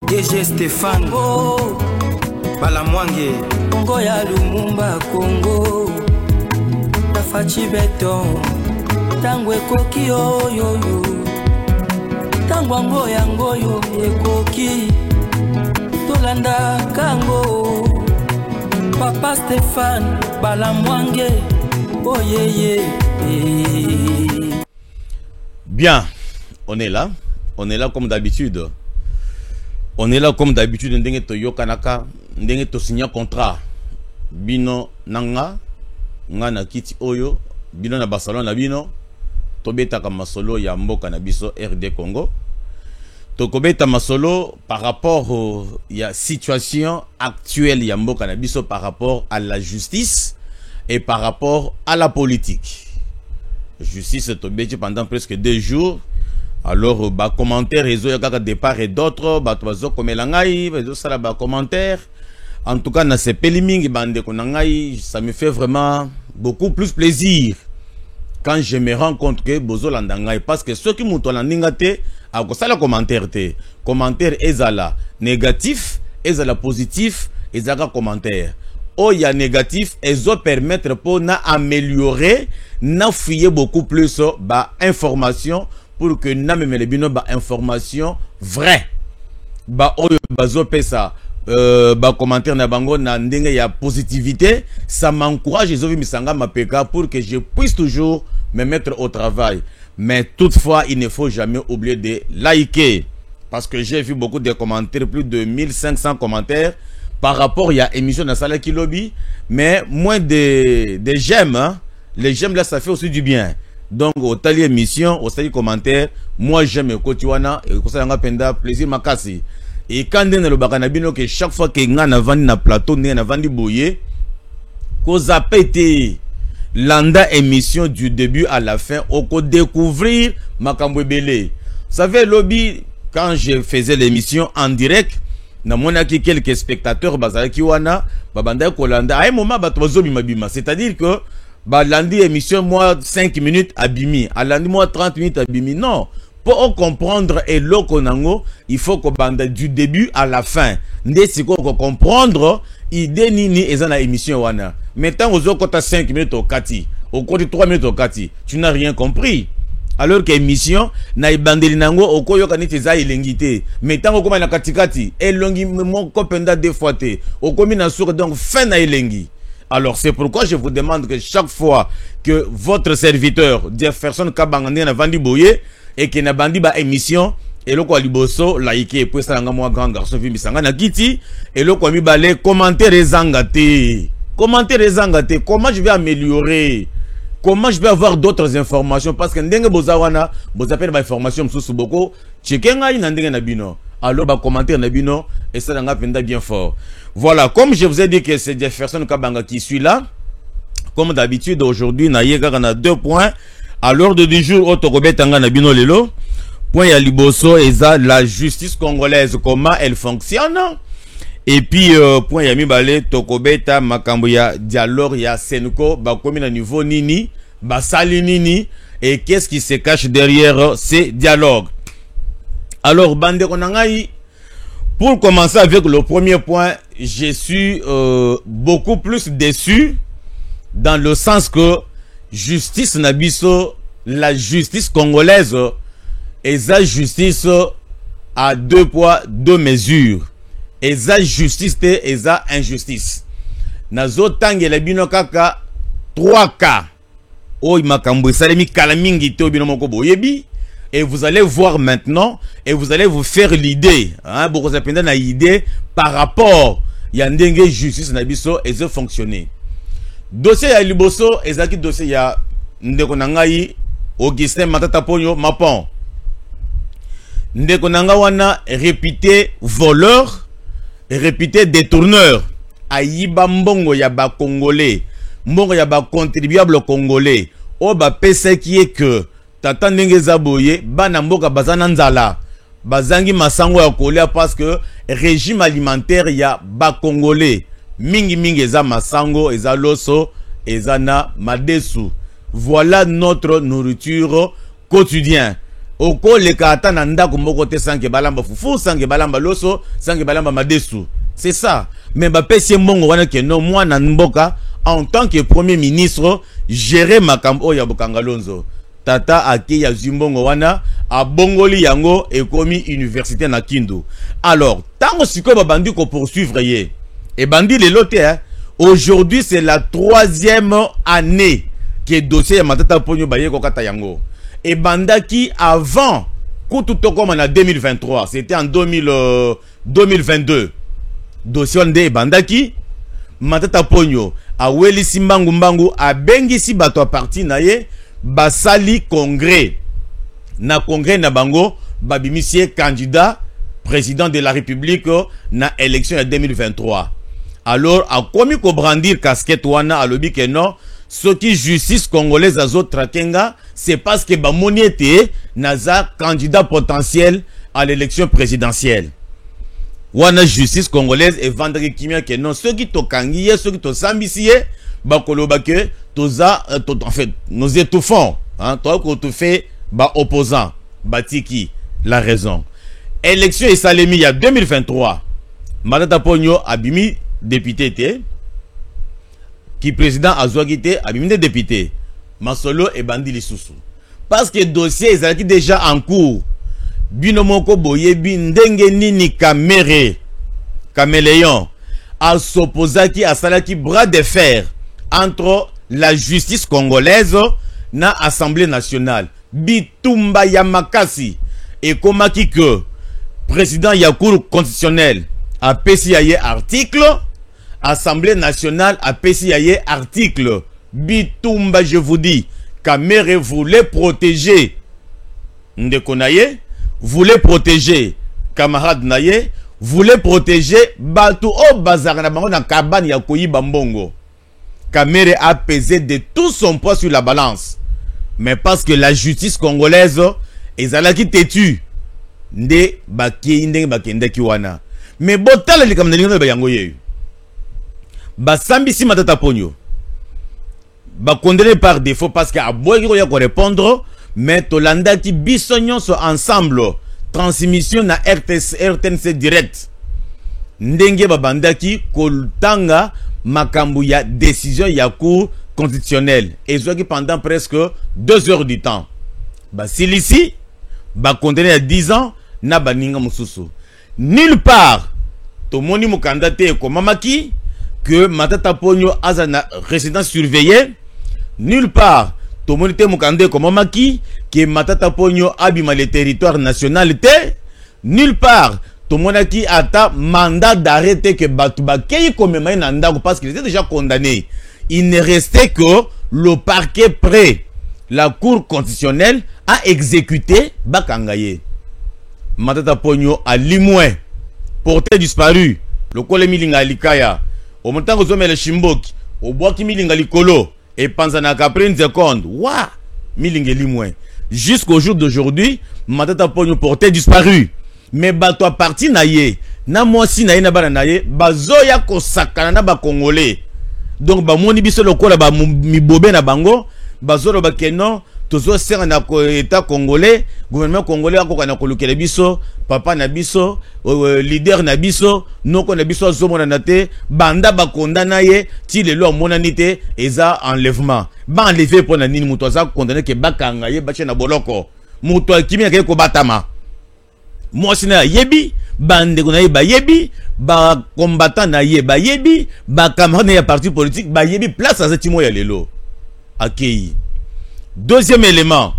DG Stéphane Balamwange Congo ya Lumumba Congo Tafachi Beton Tango ekoki yo Tango yango yo ekoki Tolanda kango Papa Stéphane Balamwange Oh yeah. Bien, on est là comme d'habitude. On est là comme d'habitude, ndenge to yokanaka, ndenge to signer contrat. Bino nanga, nga na kiti oyo, bino na basalon na bino, to beta ka masolo ya mboka na biso RD Congo. To kobeta masolo par rapport ya situation actuelle ya mboka na biso par rapport à la justice et par rapport à la politique. Justice to beti pendant presque 2 jours. Alors, bah, commentaires, réseau, il y a de part et d'autre, bah, toizo comme l'angaï, ça bah, commentaires. En tout cas, dans ces péliming, bande ça me fait vraiment beaucoup plus plaisir quand je me rends compte que bozo landangaï, parce que ceux qui m'ont landingate, à quoi ça la commentaire te, commentaire ezala négatif, ezala positif, ezala commentaire. Oh, il y a négatif, ils ont permettre pour na améliorer, na fouiller beaucoup plus, bah, information. Pour que na même les bino ba information vraie ba oyo bazo pesa ba commentaire na bango na ndenge ya positivité, ça m'encourage les misanga mapeka pour que je puisse toujours me mettre au travail. Mais toutefois, il ne faut jamais oublier de liker, parce que j'ai vu beaucoup de commentaires, plus de 1500 commentaires par rapport à l'émission de Sala Kilobi, mais moins de j'aime, hein. Les j'aime là ça fait aussi du bien. Donc, au tali émission, au tali commentaire, moi j'aime Kotiwana et ça y a penda plaisir makasi. Et quand on le bakanabino que chaque fois que on a vendu na plateau, on a vendu bouillé, qu'on a pété l'anda émission du début à la fin, on peut découvrir Makambo Belé. Vous savez, lobby, quand je faisais l'émission en direct, na mona ki quelques spectateurs bazalaki wana, babanda kolanda, à un moment batozo bimabima, c'est-à-dire que bah lundi émission moi 5 minutes abimi, à lundi moi 30 minutes abimi. Non, pour comprendre et l'okonango, il faut qu'on bande du début à la fin. Ndesi ko comprendre idée nini ezana émission wana. Maintenant aux autres 5 minutes au kati, au côté 3 minutes au kati, tu n'as rien compris. Alors que émission na ibandeli nango okoyo kaniti za ilengité. Maintenant au koma na katikati, elongi mon kopenda deux fois te. Okomi na sur donc fin na ilengi. Alors c'est pourquoi je vous demande que chaque fois que votre serviteur, Jefferson Kabangani na vandi boye et qui na bandi ba émission et le quoi liboso like pour ça nga moi grand garçon vi misanga na kiti et le quoi mi balé commentaire ezangate comment je vais améliorer, comment je vais avoir d'autres informations, parce que ndenge bozawana bozapela ba information msusu boko chekenga ina ndenge na bino. Alors bah commentaire na bino et ça nga penda bien fort. Voilà, comme je vous ai dit que c'est Jefferson Kabanga qui suit là. Comme d'habitude aujourd'hui na yega na 2 points à l'ordre du jour otokobetanga na bino lelo. Point ya liboso eza la justice congolaise, comment elle fonctionne. Et puis point ya mibale tokobeta makambo ya dialogue ya Senko ba komi na niveau nini, ba sali nini et qu'est-ce qui se cache derrière ces dialogues. Alors, bande konangai, pour commencer avec le premier point, je suis beaucoup plus déçu dans le sens que justice nabiso, la justice congolaise, et sa justice à 2 poids 2 mesures. Et sa justice et sa injustice. Nazo tangele bino kaka 3 cas. Oy makambo salemi kalamingi te bino moko boyebi. Et vous allez voir maintenant, et vous allez vous faire l'idée, hein, beaucoup de une idée par rapport à la justice nabiso et de fonctionner. Dossier ya liboso, ezaki dossier ya ndeko nangai Augustin Matata Ponyo Mapon. Ndeko nanga wana réputé voleur, réputé détourneur, ayiba mbongo ya ba congolais, mbongo ya ba contribuable congolais. O ba pese qui est que tata ndenge zaboye bana mboka bazana nzala bazangi masango ya kolia parce que régime alimentaire ya ba congolais mingi eza masango eza loso eza na madesu. Voilà notre nourriture quotidien. oko le kata na ndako moko te sanke balamba fufu sanke balamba loso sanke balamba madesu. C'est ça. Mais ba pesi mbongo wana ke no moi na mboka en tant que premier ministre gérer makambo ya Bokangalonzo. Tata ake ya zimbongo wana a bongoli yango ekomi université na Kindu. Alors, tango siko ba bandi ko poursuivre ye. Et bandi le lote hein. Aujourd'hui c'est la 3e année que dossier ya Matata Ponyo baye ko kata yango. Et bandaki avant kutu tokoma na 2023, c'était en 2022. Dossier nde bandaki Matata Ponyo a weli simbangu mbangu a bengi si bato a parti na ye basali congrès na bango babimisie candidat président de la République na élection de 2023. Alors a komi ko brandir casquette wana alobi ke non ce qui justice congolaise azo trakenga c'est parce que ba moni était naza candidat potentiel à l'élection présidentielle. Wana justice congolaise et vendre kimia que non ceux qui to kangiye ceux qui to sambisiye ba koloba que toza en fait nous étouffons hein toi ko to fait ba opposant batiki la raison élection et salemi il y a 2023 Matata Ponyo abimi député té qui président azwagité abimi député masolo et bandi lisusu parce que dossier ezalaki déjà en cours. Binomoko boyebi ndenge nini caméléon a s'opposaki à salaki bras de fer entre la justice congolaise na Assemblée nationale. Bitumba Yamakasi et komaki que président ya cour constitutionnel a PCIA article, Assemblée nationale a PCIA article. Bitumba, je vous dis, Kamere voulait protéger Ndekonaye, voulait protéger camarade naye, voulait protéger Batu o bazar na bango na kabane ya koyiba mbongo. Kamere a pesé de tout son poids sur la balance. Mais parce que la justice congolaise ezalaki têtu nde baki ndenge bakendeki wana. Mais botala likamna lingo ba yango yeyu. Basambisi Matata Ponyo. Ba condamné par défaut parce que aboyi ko ya ko répondre. Mais Tolanda qui bisognon sont ensemble transmission na RTNC direct ndenge babandaki koltanga makambu ya décision ya cour constitutionnelle et qui pendant presque 2 heures du temps basilisi ba condamné à 10 ans na baninga mususu nulle part to moni mukanda te ko mamaki que Matata Ponyo azana résidence surveillée nulle part Tomonite Mukande komomaki que Matata Ponyo abima le territoire national te nulle part tomonaki ata mandat d'arrêter que Batouba kei komema nandako parce qu'il était déjà condamné. Il ne restait que le parquet près la cour constitutionnelle a exécuté Bakangaye. Matata Ponyo a limoué porté disparu le kole milinga likaya au montant aux hommes le shimboki au bois qui milinga likolo et panzana qu'après une seconde, wa milingeli moins. Jusqu'au jour d'aujourd'hui, Matata Ponyo porté disparu. Mais bato a parti naye, na moisi naye na bana naye, bazoya ko sakana na ba congolais. Donc ba moni biso lokola ba mi bobé na bango, bazolo ba keno, tozo sera na état congolais, gouvernement congolais ako na kolukele biso, papa na biso, leader na biso, noko na biso zomona na te, banda ba condamna ye, ti le lo monani te, eza enlèvement. Ba enlever pour na nini muto za condamné ke bakanga ye bache na boloko. Muto kimi ya ko batama. Moi sina yebi, bande ko na ye ba yebi, ba combattant na ye ba yebi, ba camarade ya parti politique ba yebi place à cette ya lelo. Akei. Deuxième élément,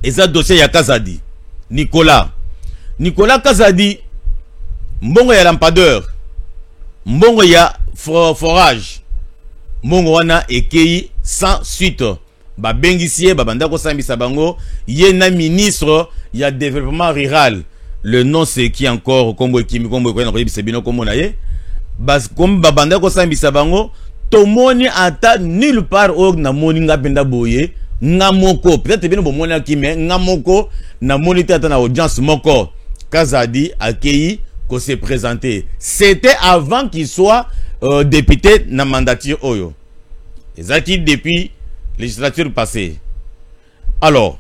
et ça dossier ya Kazadi, Nicolas Kazadi, mbongo ya lampadeur, mbongo ya forage, mbongo wana ekei sans suite. Ba bengisie, ba banda ko sambisa bango, yena ministre ya développement rural. Le nom c'est qui encore, kombo kimi, kombo ko na ko yebisebino kombo na ye. Bas comme ba banda ko sambisa bango, tomoni ata nulle part og na moninga benda boye. Ngamoko, peut-être bien bon mona qui mais ngamoko na monité na audience moko Kazadi Akei ko se présenter. C'était avant qu'il soit député na mandature oyo. Ezaki depuis législature passée. Alors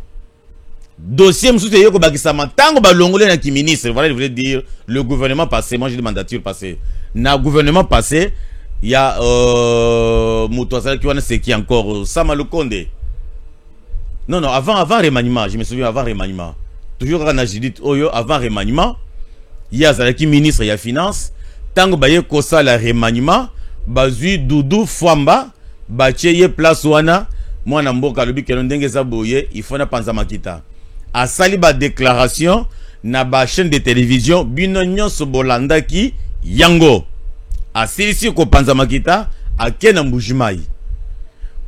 dossier monsieur yoko bakisama tango balongole na ki ministre, voilà, je voulais dire le gouvernement passé, moi j'ai des mandatures passées. Na gouvernement passé, il y a Moutouazala qui c'est qui encore Sama Lukonde. Non, avant remaniement, je me souviens avant remaniement. Toujours quand j'ai dit Oyo, avant remaniement, il y a Zalaki ministre, il y a finance. Tango baye kosa la remaniement, bazui Doudou Fwamba, bacheye place wana, moi na mboka lobi ke ndenge za boye, il faut na panza makita. A sali ba déclaration na ba chaîne de télévision bino nyonso bolandaki yango. A silisi ko panza makita a kena mbujimai.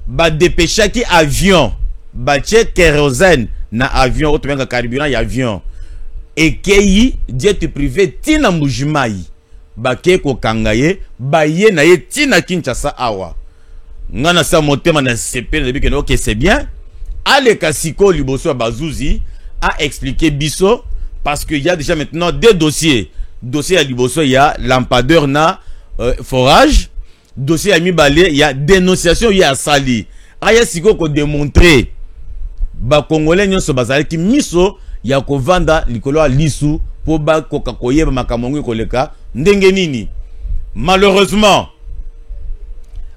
Ba dépêchaki avion, ba tche kérosène na avion, autrement carburant y avion. Et keyi jet privé tina mbujimai. Ba ke ko kangaye, ba ye na ye tina Kinshasa awa. Ngana sa motema na CP na que ok c'est bien. Ale kasiko liboso bazouzi a expliqué biso parce qu'il y a déjà maintenant deux dossiers. Dossier à liboso il y a lampadaire na forage. Dossier à Mibale il y a dénonciation il y a sali. Aya siko ko démontrer ba congolais nyonso bazali ki miso ya ko vanda likolo a lisu po ba ko kakoyeba makamongo koleka ndenge nini. Malheureusement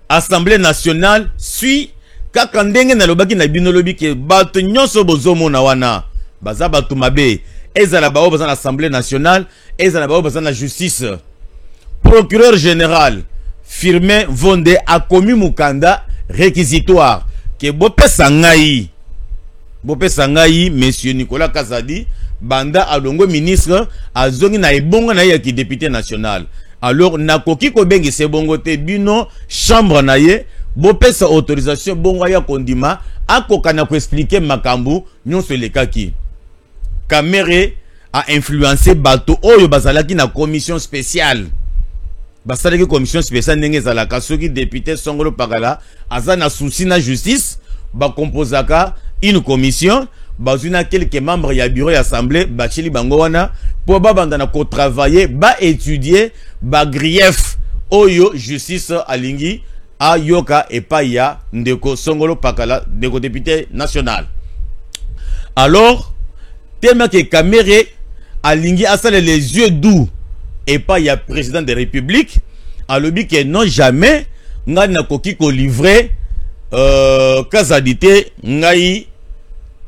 Assemblée nationale suit kaka ndenge na lobaki na bino lobi ke bato nyonso bozomo na wana baza bato mabe ezala bao baza na Assemblée nationale ezala bao baza na justice. Procureur général Firmin Vonde a commis mukanda réquisitoire ke bopesa ngai monsieur Nicolas Kazadi banda alongo ministre azongi na ebongo na ye ki député national. Alors nakoki ko bengi se bongo te bino chambre na ye bopesa autorisation bongo ya kondima akoka na ko expliquer makambu nyonso lekaki. Kamere a influencé bato oyo bazalaki na commission spéciale. Basalaki commission spéciale ndenge zalaka soki député Songolo Pakala aza na souci na justice ba composaka une commission bazuna quelques membres ya bureau ya assemblée bachili bango wana po babanda na ko travailler ba étudier ba grief oyo justice alingi a yoka epa ya ndeko Songolo Pakala ndeko député national. Alors tellement que Kamere alingi asale les yeux doux epa ya président de la République alobi que non jamais nga na koki ko livrer Kazadité ngai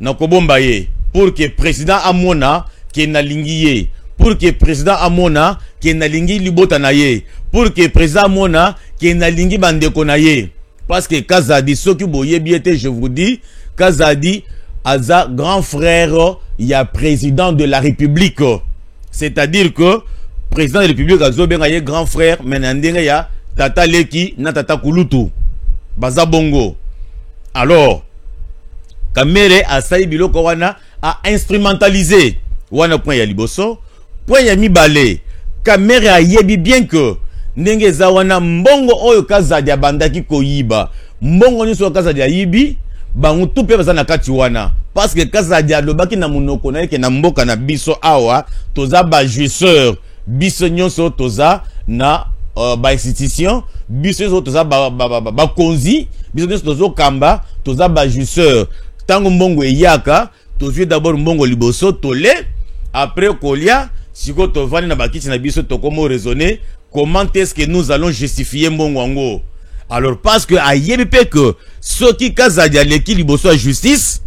na kobomba ye pour que président amona ke na lingi ye, pour que président amona ke na lingi libota na ye, pour que président amona ke na lingi bandeko na ye. Parce que Kazadi soki boye biete je vous dis Kazadi aza grand frère ya président de la République. C'est-à-dire que président de la République azo benga ye grand frère menandenge ya tata Leki na tata Kulutu baza bongo. Alors Kamere a sayi biloko wana a instrumentalisé wana point ya liboso point ya mibale. Kamere a yebi bien que ndenge za wana mbongo oyo Kazadi abandaki koyiba mbongo nyonso Kazadi ayibi bango tupe baza na kati wana parce que Kazadi alobaki na munoko na yeke na mboka na biso awa toza ba jouisseur biso nyonso toza na ba institution biso nyonso toza ba konzi biso nyonso tozo kamba toza ba jouisseur. Tango mbongo eyaka tozwi d'abord mbongo liboso tole après kolia siko tovani na bakiti na biso tokomo raisonner comment est-ce que nous allons justifier mbongo wango. Alors parce que ayebi pe que soki Kazadi aleki liboso à justice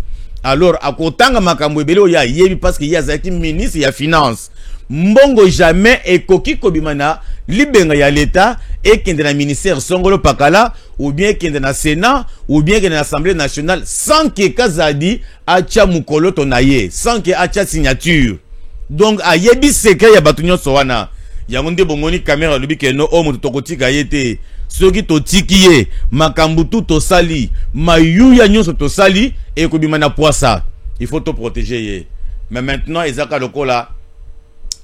alors akotanga makambo ebele oya yebi parce que yazaki ministre ya finance mbongo jamais ekoki kobimana libenga ya l'état et kende na ministère Songolo Pakala ou bien kende na Sénat ou bien kende na Assemblée nationale sans que Kazadi acha mukolo tonaye sans que acha signature. Donc ayebi secret ya batunyo sowana yango nde bongoni caméra lobi ke no omo tokotika yete soki totiki ye makambu tout tosali mayuya nyonso tosali et kobimana poisa il faut te protéger ye. Mais maintenant ezaka lokola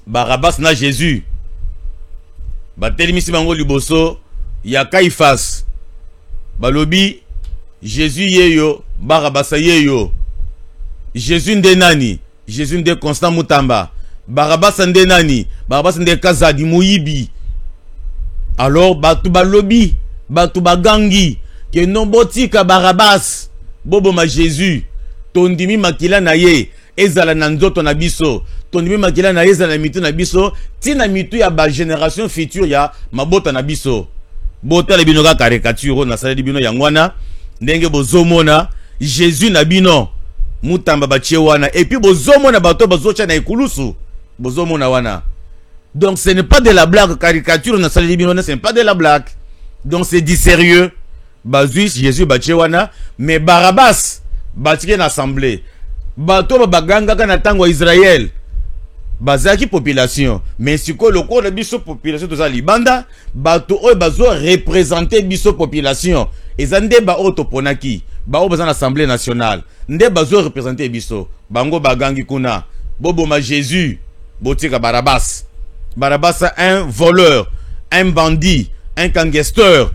Barabas na Jésus batelimisi bango liboso ya Caïphas balobi Jésus yeyo Barabas yeyo. Jésus nde nani? Jésus nde Constant Mutamba. Barabas nde nani? Barabas nde Kazadi Muyibi. Alors batu balobi batu bagangi ke non botika Barabas bobo ma Jésus tondimi makila na ye ezala na nzoto na biso tondimi makila na ezala na mitu na biso tina mitu ya ba génération future ya mabota na biso bota le bino ka caricature na sala bino ya ngwana ndenge bozomona Jésus na bino mutamba batie wana et puis bozomona bato bazocha na ekulusu bozomona wana. Donc ce n'est pas de la blague, caricature na sala bino ce n'est pas de la blague. Donc c'est du sérieux. Bazui Jésus batie wana mais Barabbas batike na assemblée bato baganga kana tango Israël bazaki population mais siko le corps de biso population toza libanda bato oyo bazo représenter biso population ezande ba otoponaki ba o bazana assemblée nationale nde bazo représenter biso bango bagangi kuna boboma Jésus botika Barabbas. Barabbas un voleur, un bandit, un gangster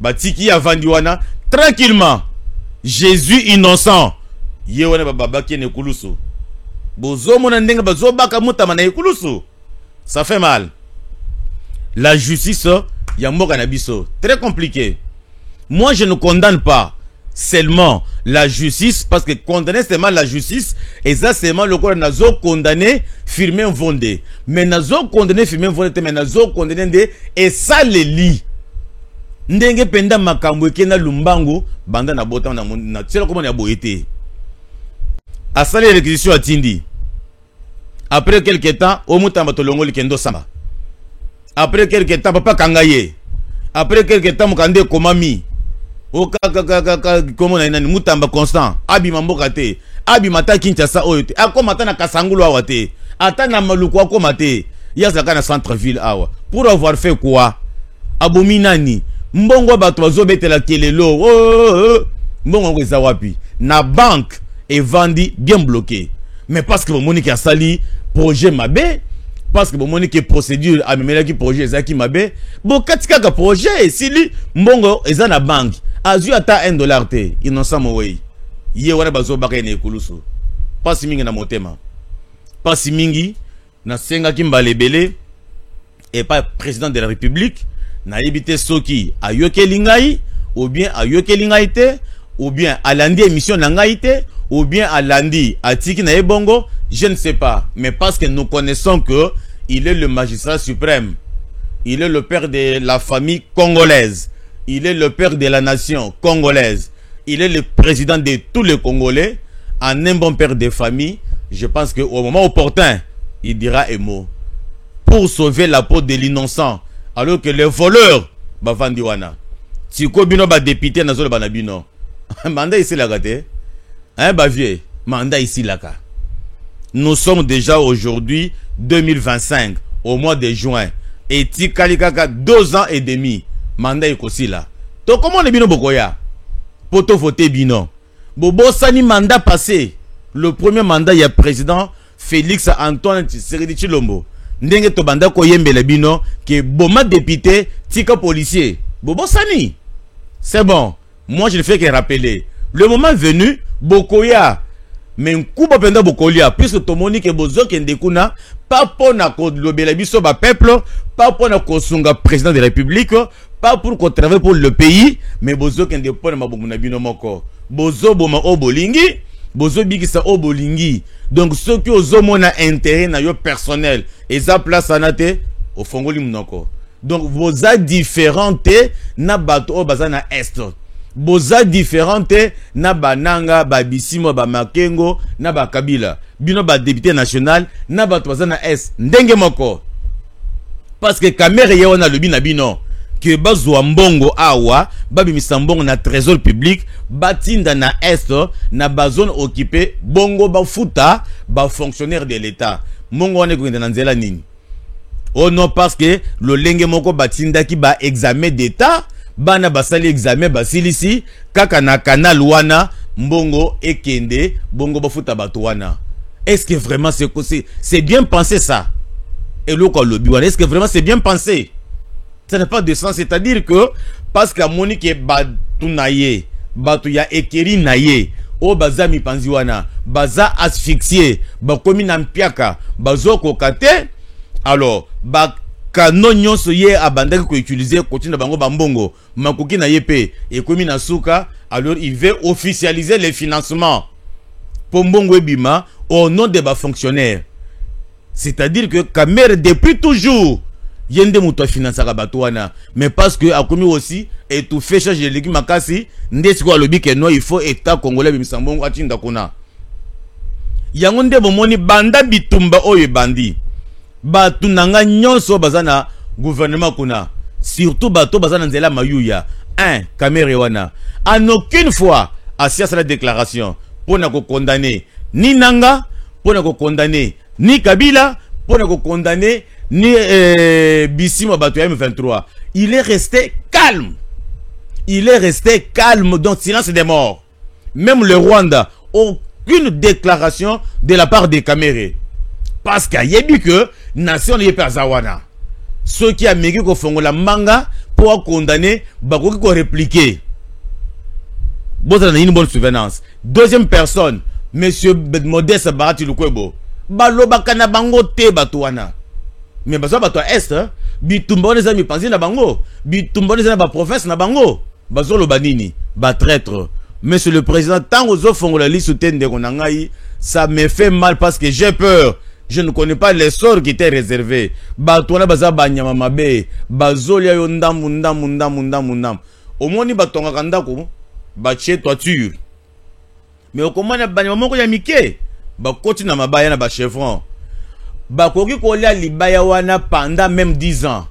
batiki avandiwana tranquillement. Jésus innocent yewana baba qui ne kulusu bozo mona ndenga bazo baka mutama na ekulusu. Ça fait mal. La justice ya mboka na biso très compliqué. Moi je ne condamne pas seulement la justice parce que condamner seulement la justice et ça seulement le corps nazo condamné Firmin Vondé mais nazo condamné Firmin Vondé mais nazo condamné et ça les lit ndenge penda makambo ekena lumbango banda na bota na tsela comment ya boyete asali réquisition atindi après quelque temps au mutamba tolongo likendo samba après quelque temps papa kangaye après quelque temps mukande komami o comment na nani mutamba constant abi mamboka te abi mata Kinshasa oyo te akoma ta na Kasangulu awa te ata na maluku akoma te yazaka na centre ville awa pour avoir fait quoi abominani mbongo bato bazobetela kelelo mbongo eza wapi na banque et vendi bien bloqué mais parce que Monique a sali projet mabe parce que Monique procédure amemela ki projet ezaki mabe bokatika ka projet sili mbongo eza na banque azu ata $1 te innocent mowei ye wana bazobaka ene ekulusu pasi mingi na motema pasi mingi na senga ki mbalebele et pas président de la République na yebite soki ayokeli ngai ou bien ayokeli ngai te ou bien alandi émission na ngai te ou bien alandi atiki na ebongo je ne sais pas mais parce que nous connaissons que il est le magistrat suprême, il est le père de la famille congolaise, il est le père de la nation congolaise, il est le président de tous les Congolais, en un bon père de famille. Je pense qu'au moment opportun il dira un mot pour sauver la peau de l'innocent. Alors que les voleurs, bavandiwana, si kobino ba député na zolo banabino, mandat ici la gâté, hein bavier, mandat ici la ka. Nous sommes déjà aujourd'hui 2025 au mois de juin et tikalikaka 2 ans et demi mandat ikosi là. Donc comment les bino bokoya? Poto voter bino. Bobo sani mandat passé. Le premier mandat il y a président Félix Antoine Tshisekedi Tshilombo. Ndenge to banda ko yembele bino que boma député tika policier bobo sani c'est bon moi je ne fais que rappeler le moment venu bokoya mais nkuba penda bokolia puisque to moni que bozo kende kuna pas pour na ko lobela biso ba peuple pas pour na ko sunga président de la République pas pour qu'on travaille pour le pays mais bozo kende pour na mabungu na bino moko bozo boma obolingi bozo bikisa obolingi. Donc ceux qui ont intérêt na yo personnel et ça place anate au fongoli mnoko. Donc vos a différentes na bato o bazana est. Vos a différentes na bananga babisimo ba makengo na ba kabila. Bino ba député national na bato bazana est ndenge moko. Parce que kamere ye wana lobi na bino que bazwa mbongo awa babi misambongo na trésor public batinda na est na bazone occupée bongo ba futa ba fonctionnaire de l'état mongo wane ko na nzela nini. Oh non parce que le lenge moko batinda ki ba examen d'état bana basali examen basilisi kaka na canal wana mbongo ekende bongo ba futa bato wana. Est-ce que vraiment c'est bien pensé ça? Et le ko lobi wana est-ce que vraiment c'est bien pensé? Ça n'a pas de sens, c'est-à-dire que parce que Monique est batunaye, batuya ekeri naye, o baza mipanziwana, baza asphyxié, bakomi na mpiaka, bazo kokate, alors ba kanon nyonso ye abandaki ko utiliser continue bango bambongo, makoki na yepe ekomi na suka, alors il veut officialiser les financements. Pombongo ebima, au nom de bas fonctionnaires. C'est-à-dire que Kamere depuis toujours yende muto finance Batouana, mais parce que a commis aussi et tout fait charge de l'équipe makasi ndesiko alobi que non il faut état congolais bimisambongo atinda kona. Yangonde bomoni banda bitumba oyo bandi. Batu nanga nyonso bazana gouvernement kuna. Surtout bato bazana nzela mayuya. Kamere wana. En aucune fois assia la déclaration pour na ko condamner ni Nanga, pour na ko condamner ni Kabila, pour na ko condamner ni Bissimo bato ya M23. Il est resté calme. Il est resté calme, donc silence des morts. Même le Rwanda, aucune déclaration de la part des Kamere. Parce qu'il y a dit que nation n'est pas Zawana. Ceux qui ont mis que la manga pour condamner, bakoki ko répliquer. Bon, ça a une bonne souvenance. Deuxième personne, monsieur Modeste Barati Lukwebo. Balo bakana bango te batouana. Mais baso bato est, bitumba les amis penser na bango, bitumba les amis province na bango. Baso lo banini, ba traître. Monsieur le président, tant aux autres font la liste de Konangaï, ça me fait mal parce que j'ai peur. Je ne connais pas les sorts qui étaient réservés. Batouana baza banyama mabe, bazolia yondam mundam. Au moins ni batonga kandako, bache toiture. Mais au comment na banyama moko ya mike, bakoti na mabaya na ba chevron. Bakoki kolia libaya wana pendant même 10 ans.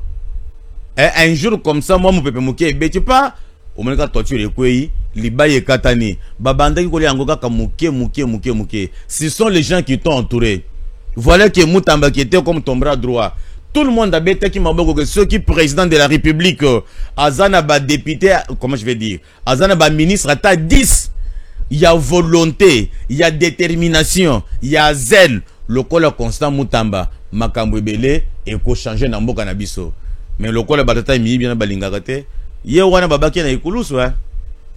Un jour comme ça, moi mon peuple mouké, tu pas, au moins ka toiture ekweyi. Libaye Katani, Babanda Koli Angoka Mouké. Ce sont les gens qui t'ont entouré. Voilà que Moutamba qui était comme ton bras droit. Tout le monde a bêté qui m'a dit que ceux qui président de la République, Azana ba député, comment je vais dire, Azana ba ministre, à 10. Il y a volonté, il y a détermination, il y a zèle. Le col constant Moutamba, Makambo Belé, et ko changer na mboka na biso. Mais le col batata mi bien balingakate. Ye wana babaki na ikulusu hein.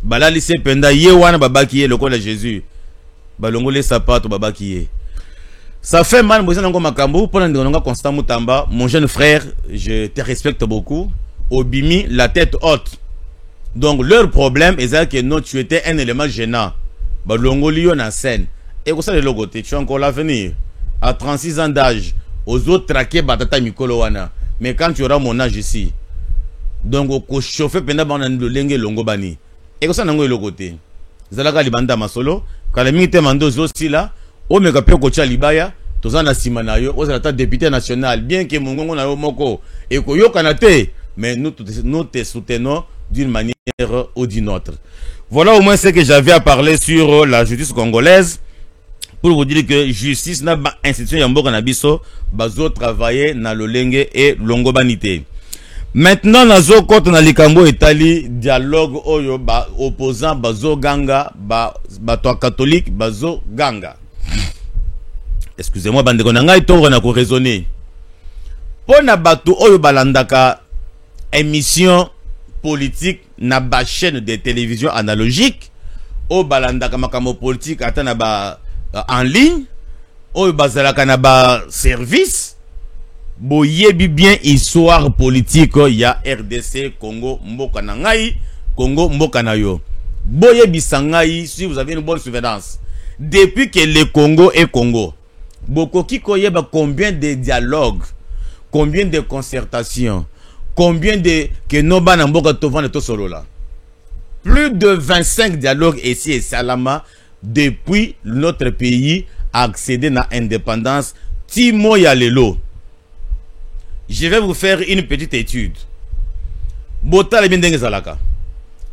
Bala lycée penda ye wana babaki ye lokola Jésus balongole sapato babaki ye. Ça fait mal moi nango makambo pour ndonga Constant Moutamba, mon jeune frère, je te respecte beaucoup. Obimi la tête haute. Donc leur problème est que non, tu étais un élément gênant. Balongoli yo na scène. Et comme ça le logo tu as encore l'avenir. À 36 ans d'âge, aux autres traquer batata mikolo wana. Mais quand tu auras mon âge ici. Donc au chauffer penda bana lenge longo bani. Et comme ça, le côté. Zalaka libanda masolo. Quand les militaires mandent aussi là, au mega pe kocha libaya, tous en asimana yo, aux atta député national, bien que mongongo na yo moko, et ko yo kanate, mais nous te soutenons d'une manière ou d'une autre. Voilà au moins ce que j'avais à parler sur la justice congolaise. Pour vous dire que justice n'a pas institution yamboka na biso, bazo travailler na lolenge et longobanité. Maintenant, nazo kote na likambo etali dialogue oyo ba opposant bazo ganga ba to catholique bazo ganga. Excusez-moi bande ko nanga itongo na ko raisonner. Pona batu oyo balandaka émission politique na ba chaîne de télévision analogique o balandaka makambo politique atana ba en ligne oyo bazalaka na ba service. Boyebi bien histoire politique il y a RDC Congo mboka na ngai Congo mboka na yo. Boyebi sangai si vous avez une bonne souvenance. Depuis que le Congo est Congo, bokoki koyeba combien de dialogues, combien de concertations, combien de que noba na mboka tovana to solo là. Plus de 25 dialogues ici et Salama depuis notre pays a accédé à l'indépendance. Timo Yalelo. Je vais vous faire une petite étude. Bota le bien dengue zalaka.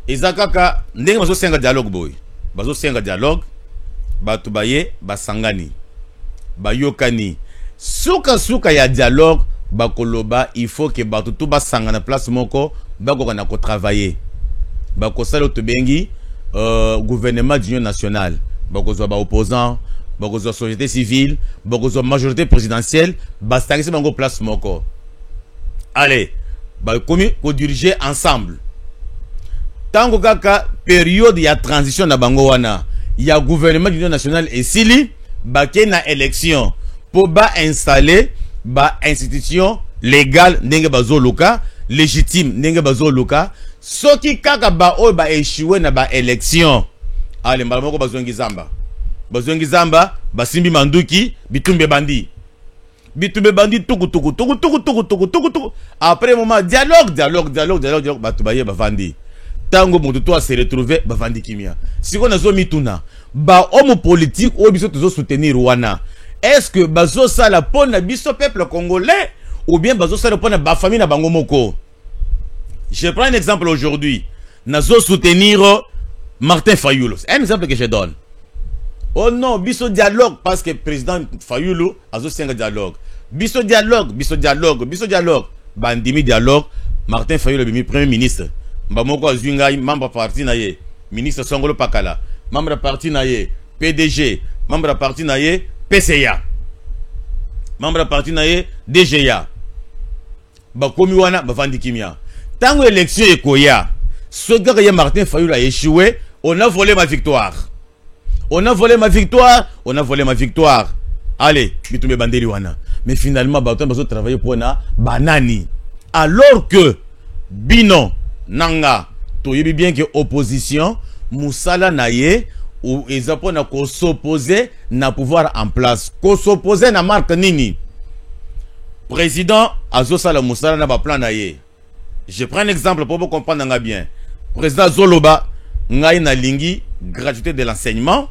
Ezakaka ndenge bazo senga dialogue boy. Bazo senga dialogue. Batubaye basangani. Bayokani. Suka ya dialogue bakoloba il faut que batutu basangana place moko bako kana ko travailler. Bako sala tobengi gouvernement d'union nationale. Bako zo ba opposant, bako zo société civile, bako zo majorité présidentielle, bastangisi bango place moko. Allez, bah comment qu'on diriger ensemble. Tango kaka période ya transition na bango wana, il y a gouvernement d'union nationale et sili, bah na élection pour ba installer ba institution légale ndenge bazo luka, légitime ndenge bazo luka, soki kaka ba o ba échouer na ba élection. Allez, mbala moko bazo ngizamba. bazongi zamba basimbi manduki bitumbe bandi tuku. Après moment dialogue batubaye bavandi tango moto to se retrouver bavandi kimia siko nazo mituna ba homme politique o biso tozo soutenir wana. Est-ce que bazo sala pona biso peuple congolais ou bien bazo sala pona ba famille na bango moko? Je prends un exemple aujourd'hui. Nazo soutenir Martin Fayulu. Un exemple que je donne. Oh non, biso dialogue parce que président Fayulu azo senga dialogue. Biso dialogue. Bandimi dialogue. Martin Fayulu bimi premier ministre. Mbamoko azwinga membre parti na ye. Ministre Songolo Pakala. Membre parti na ye. PDG. Membre parti na ye. PCA. Membre parti na ye. DGA. Bakomi wana bavandi kimia. Tango élection ekoya. Ce gars Martin Fayulu a échoué. On a volé ma victoire. Allez, bitumbe bandeli wana. Mais finalement, baton bazo travailler pour na banani. Alors que Bino Nanga, to yebi bien que opposition, Moussala naye ou ezapo na ko s'opposer na pouvoir en place. Ko s'opposer na marque nini. Président Azo Sala Moussala na ba plan naye. Je prends un exemple pour vous comprendre nga bien. Président Zoloba ngai na lingi gratuité de l'enseignement.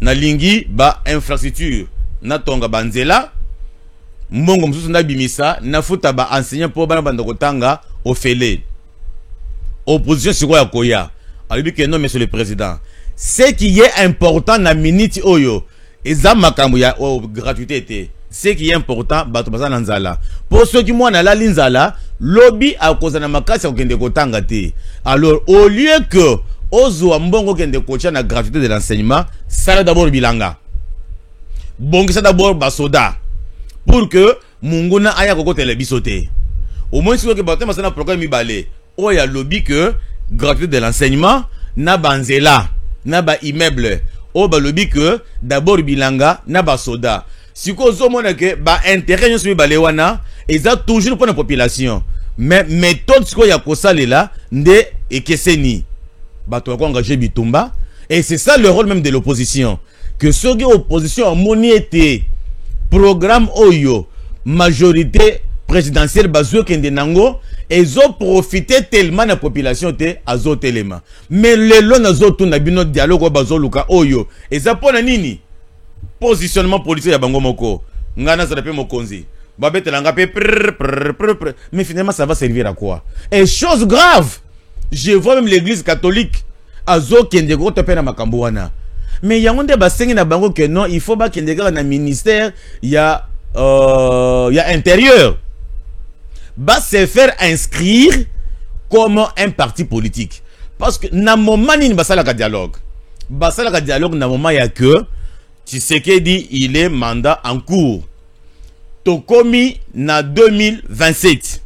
Na lingi ba infrastructure na tonga banzela mbongo msusu na bimisa na futa ba enseignant po bana banda kotanga ofele opposition siko ya koya alibi que non monsieur le président ce qui est important na minute oyo eza makambo ya gratuité te ce qui est important bato bazana nzala pour ceux qui mwana la linzala lobby a cause na makasi okende kotanga te. Alors au lieu que ozo mbongo kende kocha na gratuité de l'enseignement, ça d'abord bilanga. Bongi ça d'abord basoda pour que munguna aya koko telebisote. Au moins si vous avez un programme mibale, o ya lobby que gratuité de l'enseignement na banzela, na ba immeuble, o ba lobby que d'abord bilanga na basoda. Si ko zo mona que ba intérêt nyo mibale wana, eza toujours pour la population. Mais méthode si ko ya kosalela nde ekeseni. Bato ko engagé bitumba et c'est ça le rôle même de l'opposition. Que ceux qui opposition en moniété programme oyo majorité présidentielle bazo kende nango ils ont profité tellement de la population te azo telema mais le long azo tuna bino dialogue bazo luka oyo eza pona nini positionnement politique ya bango moko ngana za pe mokonzi babetela nga pe mais finalement ça va servir à quoi? Et chose grave, je vois même l'église catholique azo kende ko topena makambo wana. Mais il y a un débat na bango que non, il faut pas qu'il y ait un ministère, il y a intérieur. Bah se faire inscrire comme un parti politique. Parce que na moment ni basala ka dialogue. Basala ka dialogue na moment ya que Tshisekedi il est mandat en cours. Tokomi na 2027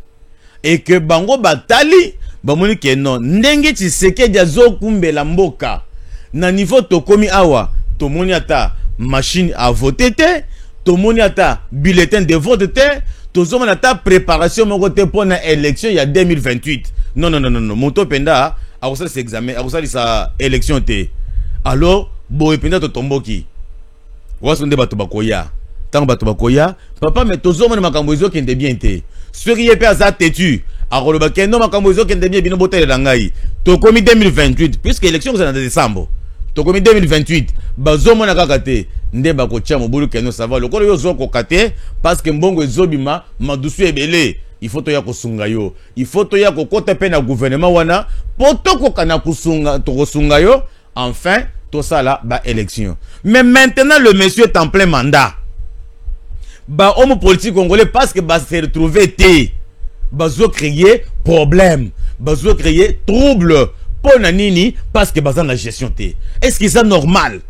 et que bango batali bamoni que non ndenge Tshisekedi azo kumbela mboka. Na niveau tokomi awa tomoni ata machine à voter te tomoni ata bulletin de vote te tozomona ata préparation moko te pour na élection ya 2028 non moto penda a osala cet examen a osala sa élection te alors boye penda to tomboki wasonde bato bakoya tant bato bakoya papa mais tozomona makambo ezo kende bien te ceux qui est aza têtu a koloba kendo makambo ezo kende bien bino botele na ngai tokomi 2028 puisque élection c'est en décembre. Tokomi 2028 bazomona kaka te nde bakotia mobulu keno sava lokolo yo zo kokate parce que mbongo ezobima madusu ebele il faut to ya kosunga yo il faut to ya kokota pe na gouvernement wana poto kokana kusunga to kosunga yo enfin to sala ba élection. Mais maintenant le monsieur est en plein mandat ba homme politique congolais parce que ba se retrouver te bazo créer problème bazo créer trouble. Nini parce que bazan la gestion té. Est-ce que c'est normal?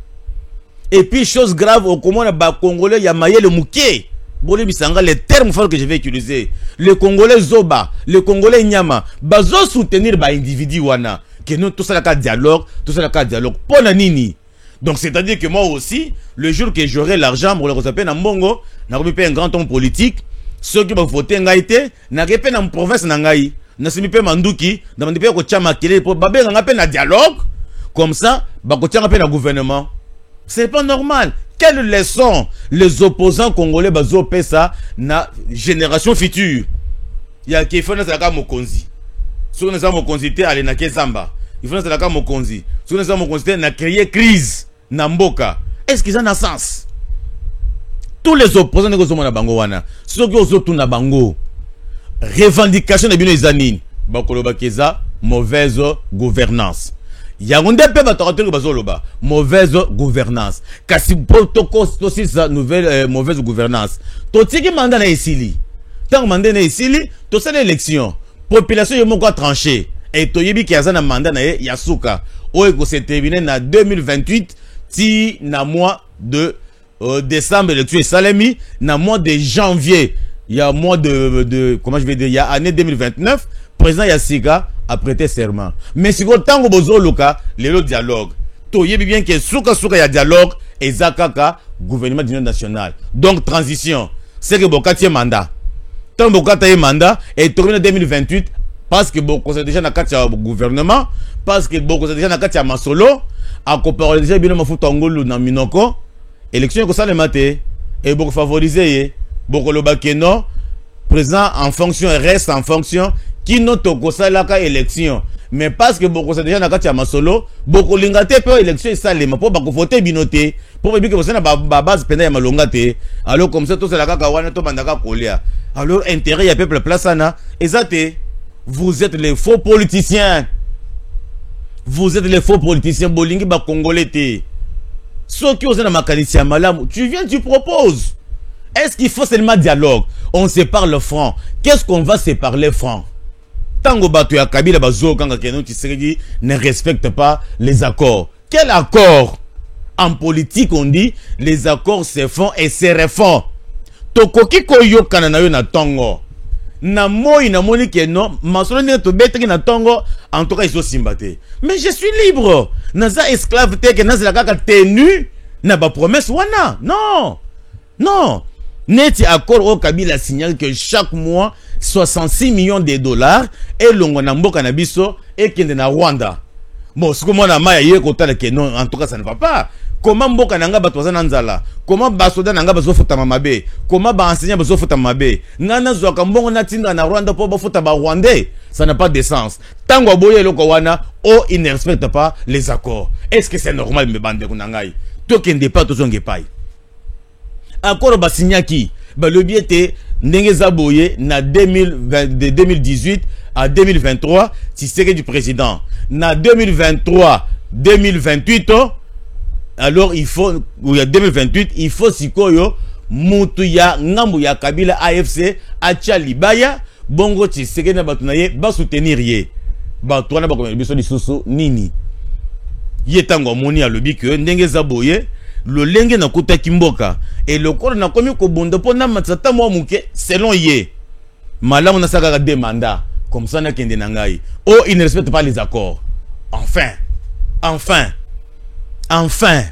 Et puis chose grave au comment ba congolais ya maye le mouké. Bolé bisanga les termes forts que je vais utiliser. Le congolais zoba, le congolais nyama, bazo soutenir ba individu wana. Que nous tout ça la dialogue, tout ça la dialogue. Pona nini. Donc c'est-à-dire que moi aussi, le jour que j'aurai l'argent pour le recevoir na mbongo, na remis un grand homme politique, ceux qui vont voter ngaité, na repé na province na ngai. Nasimi pe manduki demande pe ko chama kele pour babé nga pe na dialogue comme ça ba ko chama pe na gouvernement C'est pas normal. Quelle leçon les opposants congolais bazopé ça na génération future. Il y a qui fait ça mokonzi. Si on a mokonzi té aller na kezamba. Il faut ça mokonzi. Si on a mokonzi na créer crise na mboka. Est-ce qu'ils en a sens? Tous les opposants ne sont pas bango wana. Ceux qui osent tout na bango. Revendication de bino izanine. Bakoloba keza mauvaise gouvernance. Yangonde pe batorateli bazoloba mauvaise gouvernance. Kasi protocole aussi sa nouvelle mauvaise gouvernance. Totiki mandat na esili. Tant mandat na esili, to sa l'élection. Population yomoko tranché et toyebi ki azana mandat na yasuka. Oye ko se terminé na 2028 ti na mois de décembre élection salemi na mois de janvier. Il y a mois de comment je vais dire, il y a année 2029, président Yassika a prêté serment. Mais si vous tango bozo loka, le dialogue. To yebi bien que souka y a dialogue et zakaka gouvernement d'union nationale. Donc transition, c'est que bokati mandat. Tant bokata mandat et terminé 2028 parce que beaucoup c'est déjà na katia gouvernement, parce que beaucoup c'est déjà na katia masolo, a comparer déjà bien mafuta ngolo na minoko, élection ko ça le maté et beaucoup favoriser beaucoup le bakeno président en fonction reste en fonction qui note ko ça la ka élection mais parce que beaucoup c'est déjà na katia masolo beaucoup lingate pe élection ça le ma pour ba ko voter binoté pour bien que vous na ba base pena ya malongate alors comme ça tout ça la ka wana to bandaka kolia alors intérêt ya peuple place na exacté. Vous êtes les faux politiciens. Vous êtes les faux politiciens. Bolingi ba congolais te. Ceux qui osent na makanitia malamu, tu viens, tu proposes. Est-ce qu'il faut seulement dialogue? On sépare le franc. Qu'est-ce qu'on va séparer franc? Tango batu ya Kabila bazo kanga keno Tshisekedi ne respecte pas les accords. Quel accord? En politique on dit les accords se font et se refont. Tokoki koyo kana yo na tongo. Na moi na moni ke non masolo ne to bete na tongo en tout cas ils sont simbaté mais je suis libre naza esclave te ke naza kaka tenu na ba promesse wana non neti accord au Kabila signale que chaque mois 66 millions de dollars et longo na mboka na biso et kende na Rwanda bon ce que moi na maya ye kotala ke non en tout cas ça ne va pas. Comment mboka nanga bato bazana nzala? Comment basoda nanga bazofuta mabe? Comment ba enseignant bazofuta mabe? Ngana zwaka mbongo na tinda na Rwanda po bafuta ba Rwandais? Ça n'a pas de sens. Tango boye loko wana, oh il ne respecte pas les accords. Est-ce que c'est normal me bande kunangai? Tokende pas tozonge pai. Accord ba signaki, ba le biete ndenge za boye na 2018 à 2023, si c'est du président. Na 2023, 2028 alors il faut, il y a 2028, il faut sikoyo mutuya ngambu ya Kabila AFC acha libaya bongo Tshisekedi na batunaye ba soutenir ye bato na ba ko biso lisusu nini ye tango moni ya lobi que ndenge za boye lo lenge na kuta kimboka et le corps na komi ko bondo pona matsata mo muke selon ye malamu na saka de mandat comme ça na kende na ngai oh il ne respecte pas les accords. Enfin,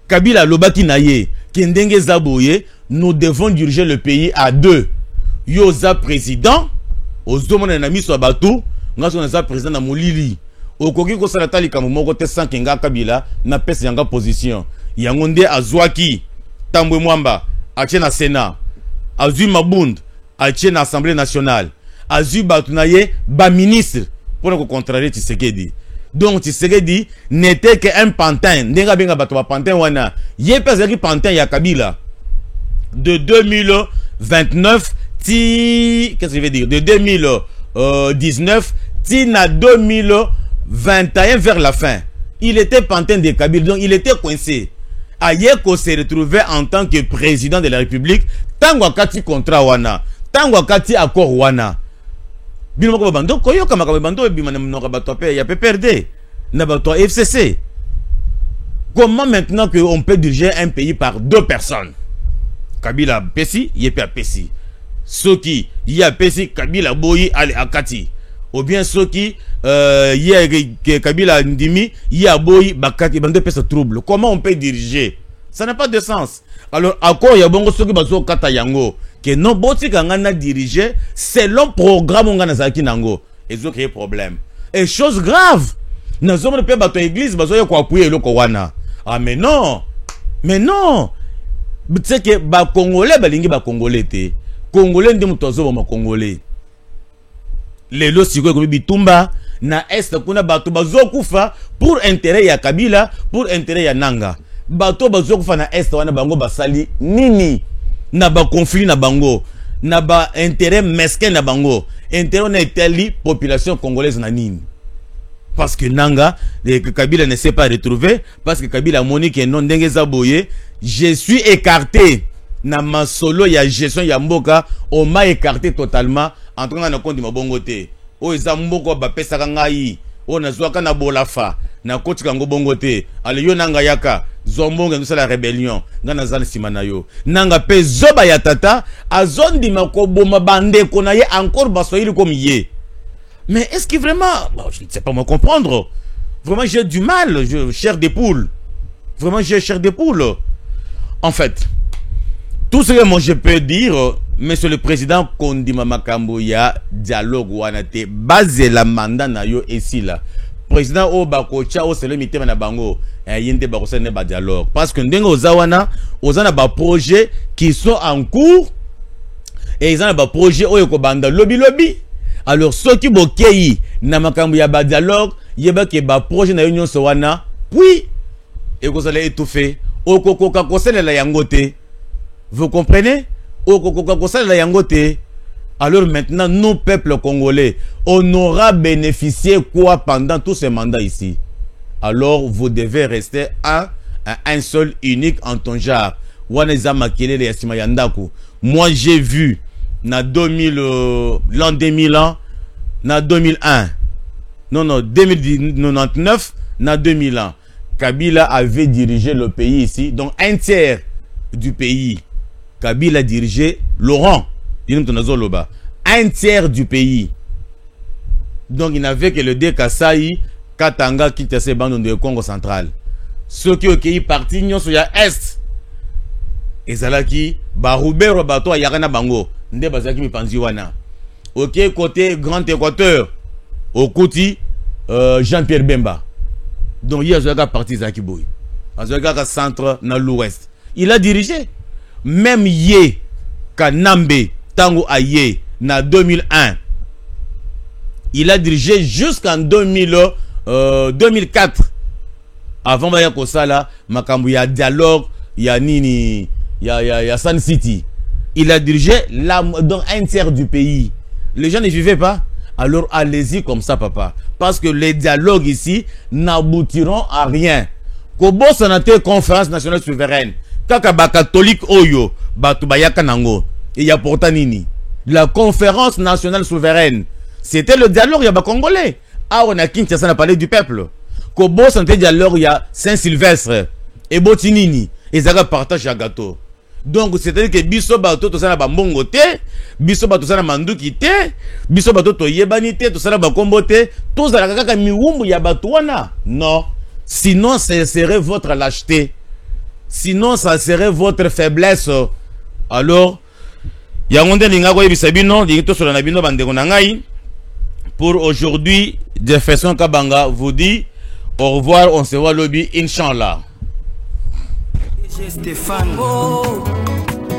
Kabila lobaki naye, kendenge zaboye, nous devons diriger le pays à deux. Yoza président, ozomona na miso abatu, ngaso na za président na molili. Okoki ko sala tali kamomoko te sans kenga Kabila na pesa yanga position. Yangonde azwaki Tambwe Mwamba, ache na Sénat, azui Mabund, ache na Assemblée nationale, azui batu naye ba ministre pour ne contrarier Tshisekedi. Donc Tshisekedi n'était qu'un pantin. Nenga benga bato ba pantin wana. Yé pesaki pantin ya Kabila. De 2029 ti qu'est-ce que je veux dire? De 2019 ti na 2021 vers la fin. Il était pantin de Kabila. Donc il était coincé. Ayeko se retrouvait en tant que président de la République. Tango kati contrat wana. Tango kati accord wana. Bino ko bando koyo kama ka bando bima na mnoka bato pe ya PPRD na bato FCC. Comment maintenant que on peut diriger un pays par deux personnes? Kabila pesi, yepe a pesi. Soki ya pesi Kabila boyi ale akati. Ou bien soki ya Kabila ndimi ya boyi bakati bando pesa trouble. Comment on peut diriger? Ça n'a pas de sens. Alors accord ya bongo soki bazo kata yango. Que non boti kangana diriger selon programme ngana zaki nango ezo créer problème et chose grave nazo mo pe bato église bazo ko appuyer loko wana Ah mais non. Mais non. C'est que ba Congolais balingi ba Congolais te. Congolais ndi mutozo ba Congolais. Lelo siko ko bitumba na est kuna bato bazokufa pour intérêt ya Kabila, pour intérêt ya Nanga. Bato bazokufa na est wana bango basali nini na ba conflit na bango, na ba intérêt mesquin na bango. Intérêt na etali population congolaise na nini? Parce que Nanga, que Kabila ne s'est pas retrouvé, parce que Kabila Monique et non Ndengeza Boye, je suis écarté. Na ma solo ya gestion ya mboka, on m'a écarté totalement. En train de compte de ma bongote. O ezamboko ba pesa ngai. O na zwaka na bolafa. Na koti kango bongote. Ale yo nanga yaka. Zombonga nous la rébellion. Ngana zana simanayo. Nanga pe zoba ya tata. Azondi makobo mabande konaye encore basoyili comme yé. Mais est-ce que vraiment, je ne sais pas moi comprendre. Vraiment, j'ai du mal, chair des poules. Vraiment, j'ai chair des poules. En fait, tout ce que moi je peux dire, monsieur le président Kondima Makambo, il y a dialogue wanate, basé la mandat na yo ici là. Président Obako, Tchao, c'est le mité na bango, yende bako se ne ba dialogue. Parce que ndengo ozawana, ozana ba projets qui sont en cours, et ils ont ba projet oyoko banda lobby. Alors, ceux qui bokei na makambu ya ba dialogue, yeba ke ba projet na union sowana, puis, et vous allez étouffer, okokoka kosele la yangote. Vous comprenez? Okokoka kosele la yangote. Alors maintenant, nous, peuple congolais, on aura bénéficié quoi pendant tous ces mandats ici? Alors, vous devez rester un seul, unique en ton genre. Waneza makele le yasima yandaku. Moi, j'ai vu, na 2000, l'an 2000, na 2001, non, 2099, na 2000 Kabila avait dirigé le pays ici, donc un tiers du pays. Kabila dirigeait Laurent, un tiers du pays. Donc il n'avait que le Kasaï, Katanga, Kitase, Bandon de Congo central. Ceux qui ont parti, ils sont à Est. Et Zalaki, Baroubé, Robato, Yarana Bango. Nde bazaki mipanzi wana. Ok, côté Grand Équateur, au côté Jean-Pierre Bemba. Donc il y a un parti Zakiboui. Un centre dans l'ouest. Il a dirigé. Même Yé, Kanambe, Tango Aye, na 2001. Il a dirigé jusqu'en 2004. Avant Baya Kosala, Makambu, il y a dialogue, il y a Nini, il y a Sun City. Il a dirigé donc un tiers du pays. Les gens ne vivaient pas. Alors allez-y comme ça, papa. Parce que les dialogues ici n'aboutiront à rien. Kobo sanate conférence nationale souveraine. Kakaba catholique oyo. Batubayaka nango. Et y a pourtant nini. La conférence nationale souveraine. C'était le dialogue yaba congolais. Ah, on a Kinshasa n'a parlé du peuple. Kobo sanate dialogue il y a Saint-Sylvestre. Et Botinini. Et Zaga partage à gâteau. Donc c'est-à-dire que biso bato to sana ba mbongo te, biso bato sana manduki te, biso bato to yebani te, to sana ba kombo te, to zala kaka miwumbu ya bato wana. Non. Sinon ça serait votre lâcheté. Sinon ça serait votre faiblesse. Alors yangonde linga ko yebisa bino, lingi to sola na bino bandeko na ngai. Pour aujourd'hui, Jefferson Kabanga vous dit au revoir, on se voit lobby inchallah. Stéphane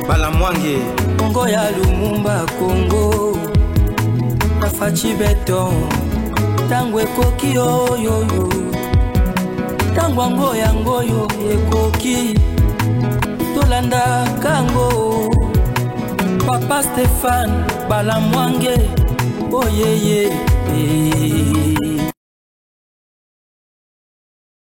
Balamwange Congo ya Lumumba Congo Nafachi beton Tangwe koki yo yo yo Tangwango yango yo ekoki Tolanda kango Papa Stéphane Balamwange Oh yeah yeah